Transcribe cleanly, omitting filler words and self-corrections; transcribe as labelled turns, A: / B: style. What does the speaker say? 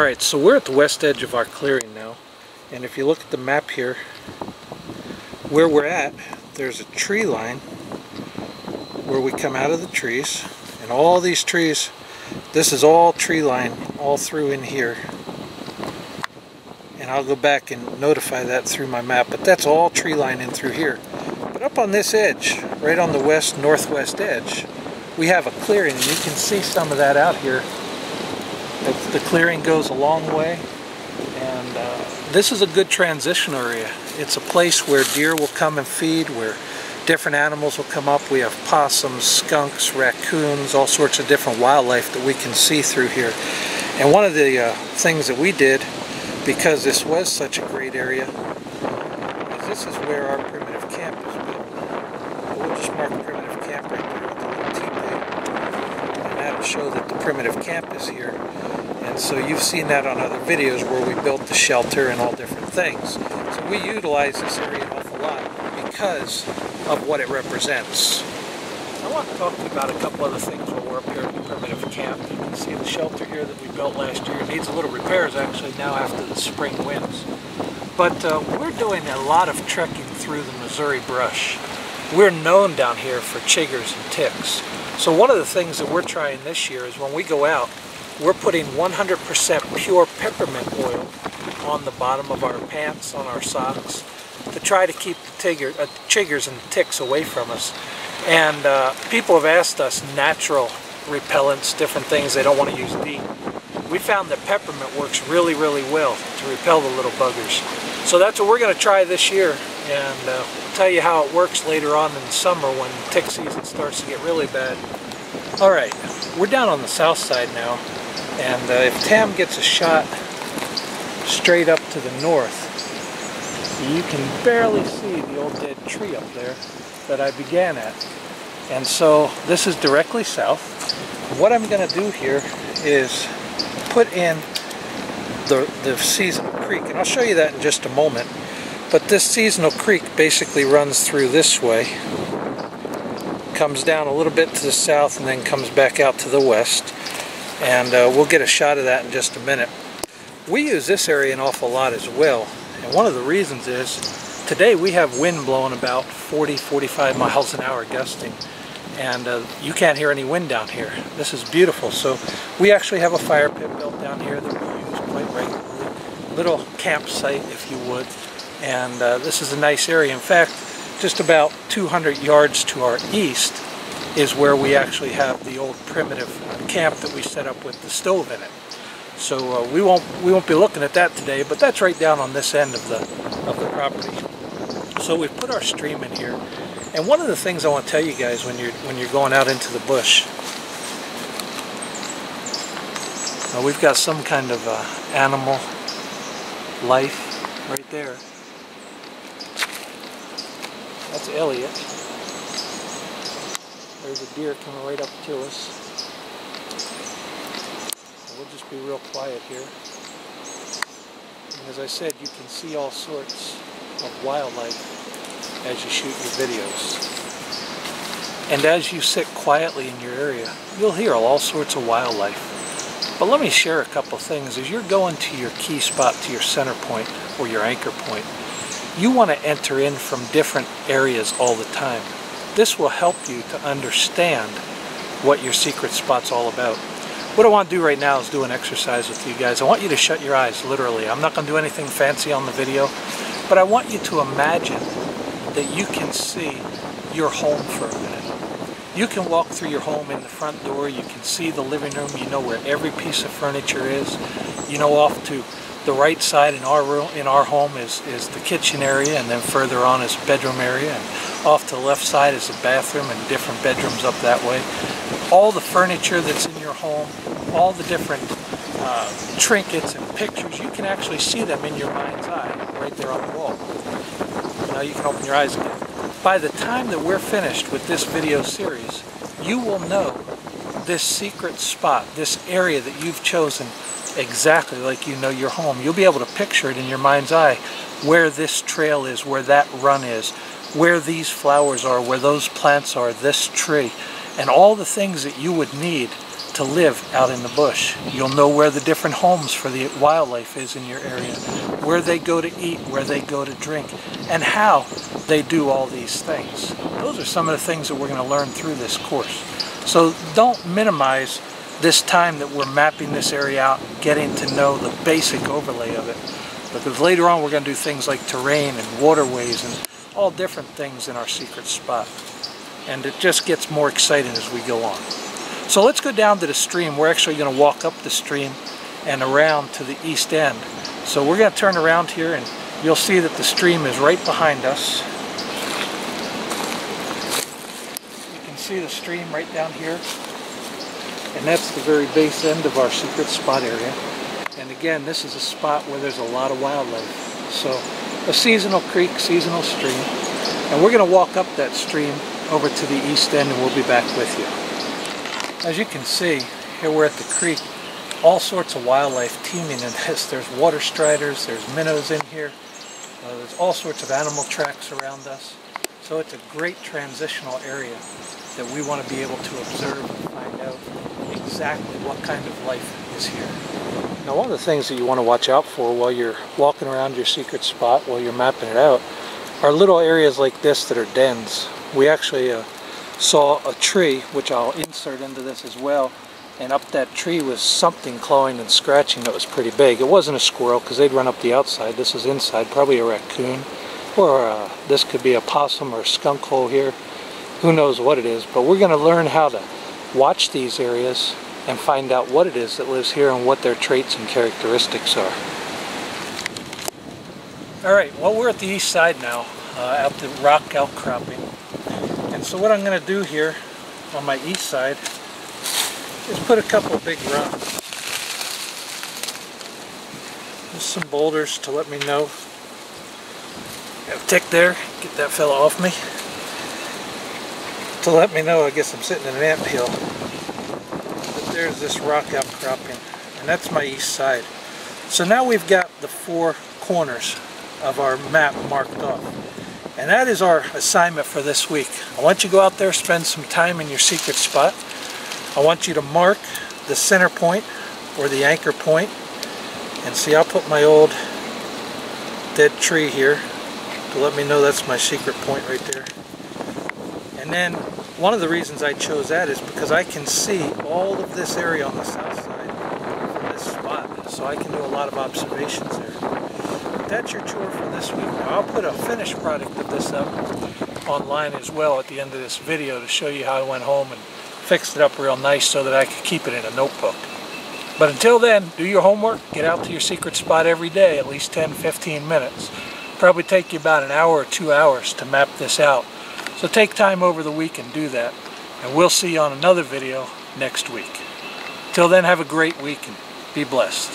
A: Alright, so we're at the west edge of our clearing now, and if you look at the map here, where we're at, there's a tree line where we come out of the trees, and all these trees, this is all tree line all through in here, and I'll go back and notify that through my map, but that's all tree line in through here. But up on this edge, right on the west northwest edge, we have a clearing, and you can see some of that out here. The clearing goes a long way, and this is a good transition area. It's a place where deer will come and feed, where different animals will come up. We have possums, skunks, raccoons, all sorts of different wildlife that we can see through here. And one of the things that we did, because this was such a great area, is this is where our primitive camp is built. We'll just mark primitive camp right there with the little T-peg, and that'll show that the primitive camp is here. And so you've seen that on other videos where we built the shelter and all different things. So we utilize this area an awful lot because of what it represents. I want to talk to you about a couple other things while we're up here at the primitive camp. You can see the shelter here that we built last year. It needs a little repairs actually now after the spring winds. But we're doing a lot of trekking through the Missouri brush. We're known down here for chiggers and ticks. So one of the things that we're trying this year is when we go out, we're putting 100% pure peppermint oil on the bottom of our pants, on our socks, to try to keep the chiggers and ticks away from us. And people have asked us natural repellents, different things, they don't want to use DEET. We found that peppermint works really, really well to repel the little buggers. So that's what we're going to try this year, and we'll tell you how it works later on in the summer when tick season starts to get really bad. Alright, we're down on the south side now. And if Tam gets a shot straight up to the north, you can barely see the old dead tree up there that I began at. And so this is directly south. What I'm going to do here is put in the seasonal creek, and I'll show you that in just a moment. But this seasonal creek basically runs through this way, comes down a little bit to the south, and then comes back out to the west. And we'll get a shot of that in just a minute. We use this area an awful lot as well, and one of the reasons is today we have wind blowing about 40-45 miles an hour gusting, and you can't hear any wind down here. This is beautiful. So we actually have a fire pit built down here that we use quite regularly, little campsite if you would, and this is a nice area. In fact, just about 200 yards to our east is where we actually have the old primitive camp that we set up with the stove in it. So we won't be looking at that today, but that's right down on this end of the property. So we've put our stream in here, and one of the things I want to tell you guys when you're going out into the bush, we've got some kind of animal life right there. That's Elliot. There's a deer coming right up to us. We'll just be real quiet here. And as I said, you can see all sorts of wildlife as you shoot your videos. And as you sit quietly in your area, you'll hear all sorts of wildlife. But let me share a couple things. As you're going to your key spot, to your center point or your anchor point, you want to enter in from different areas all the time. This will help you to understand what your secret spot's all about. What I want to do right now is do an exercise with you guys. I want you to shut your eyes, literally. I'm not going to do anything fancy on the video, but I want you to imagine that you can see your home for a minute. You can walk through your home in the front door, you can see the living room, you know where every piece of furniture is. You know off to the right side in our home is the kitchen area, and then further on is bedroom area, and off to the left side is the bathroom and different bedrooms up that way. All the furniture that's in your home, all the different trinkets and pictures, you can actually see them in your mind's eye right there on the wall. Now you can open your eyes again. By the time that we're finished with this video series, you will know this secret spot, this area that you've chosen exactly like you know your home. You'll be able to picture it in your mind's eye, where this trail is, where that run is, where these flowers are, where those plants are, this tree, and all the things that you would need to to live out in the bush. You'll know where the different homes for the wildlife is in your area, where they go to eat, where they go to drink, and how they do all these things. Those are some of the things that we're going to learn through this course. So don't minimize this time that we're mapping this area out, getting to know the basic overlay of it. Because later on we're going to do things like terrain and waterways and all different things in our secret spot. And it just gets more exciting as we go on. So let's go down to the stream. We're actually going to walk up the stream and around to the east end. So we're going to turn around here and you'll see that the stream is right behind us. You can see the stream right down here. And that's the very base end of our secret spot area. And again, this is a spot where there's a lot of wildlife. So a seasonal creek, seasonal stream. And we're going to walk up that stream over to the east end and we'll be back with you. As you can see, here we're at the creek. All sorts of wildlife teeming in this. There's water striders, there's minnows in here. There's all sorts of animal tracks around us. So it's a great transitional area that we want to be able to observe and find out exactly what kind of life is here. Now, one of the things that you want to watch out for while you're walking around your secret spot, while you're mapping it out, are little areas like this that are dens. We actually saw a tree, which I'll insert into this as well, and up that tree was something clawing and scratching that was pretty big. It wasn't a squirrel because they'd run up the outside. This is inside, probably a raccoon, or this could be a possum or a skunk hole here. Who knows what it is, but we're going to learn how to watch these areas and find out what it is that lives here and what their traits and characteristics are. Alright, well, we're at the east side now, out the rock outcropping. And so what I'm going to do here on my east side is put a couple of big rocks. Just some boulders to let me know. Got a tick there, get that fella off me. To let me know I guess I'm sitting in an anthill. But there's this rock outcropping, and that's my east side. So now we've got the 4 corners of our map marked off. And that is our assignment for this week. I want you to go out there, spend some time in your secret spot. I want you to mark the center point or the anchor point. And see, I'll put my old dead tree here to let me know that's my secret point right there. And then one of the reasons I chose that is because I can see all of this area on the south side from this spot. So I can do a lot of observations there. But that's your chore for this week. Now I'll put a finished product of this up online as well at the end of this video to show you how I went home and fixed it up real nice so that I could keep it in a notebook. But until then, do your homework, get out to your secret spot every day, at least 10-15 minutes. Probably take you about an hour or 2 hours to map this out. So take time over the week and do that. And we'll see you on another video next week. Till then, have a great week and be blessed.